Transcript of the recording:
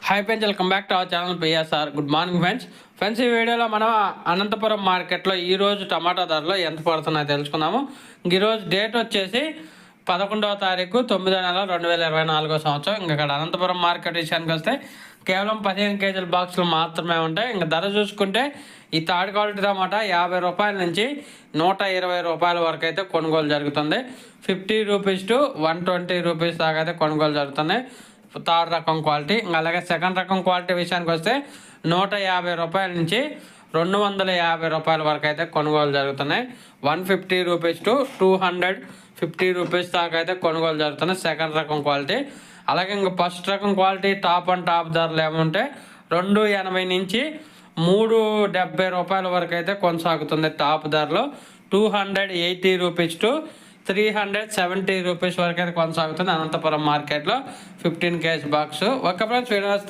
Hi friends, welcome back to our channel PSR. Good morning friends. ఈ వీడియోలో మనం అనంతపురం మార్కెట్లో ఈరోజు టమాటా ధరలు ఎంత పడుతున్నాయో తెలుసుకుందాము. ఈరోజు డేట్ వచ్చేసి 11వ తారీఖు 9వ నెల 2024 సంవత్సరం. ఇంకా ఇక్కడ అనంతపురం మార్కెట్ విషయానికి వస్తే కేవలం 15 కేజీల బాక్సులు మాత్రమే ఉంటాయి. ఇంకా ధర చూసుకుంటే ఈ థర్డ్ క్వాలిటీ టమాటా 50 రూపాయల నుంచి 120 రూపాయల వరకు అయితే కొనుగోలు జరుగుతుంది. 50 రూపీస్ టు 120 రూపీస్ దాకా అయితే కొనుగోలు జరుగుతున్నాయి థర్డ్ రకం క్వాలిటీ. అలాగే సెకండ్ రకం క్వాలిటీ విషయానికి వస్తే 150 రూపాయల నుంచి 250 రూపాయల వరకు అయితే కొనుగోలు జరుగుతున్నాయి. 150 రూపీస్ టు 250 రూపీస్ దాకా అయితే కొనుగోలు జరుగుతున్నాయి సెకండ్ రకం క్వాలిటీ. అలాగే ఇంకా ఫస్ట్ రకం క్వాలిటీ టాప్ అండ్ టాప్ ధరలు ఏమంటే 280 నుంచి 370 రూపాయల వరకు అయితే కొనసాగుతుంది టాప్ ధరలు. 280 రూపీస్ టు 370 రూపీస్ వరకు అయితే కొనసాగుతుంది అనంతపురం మార్కెట్లో 15 కేజీ బాక్స్. ఒక ఫ్రెండ్స్ వీడియో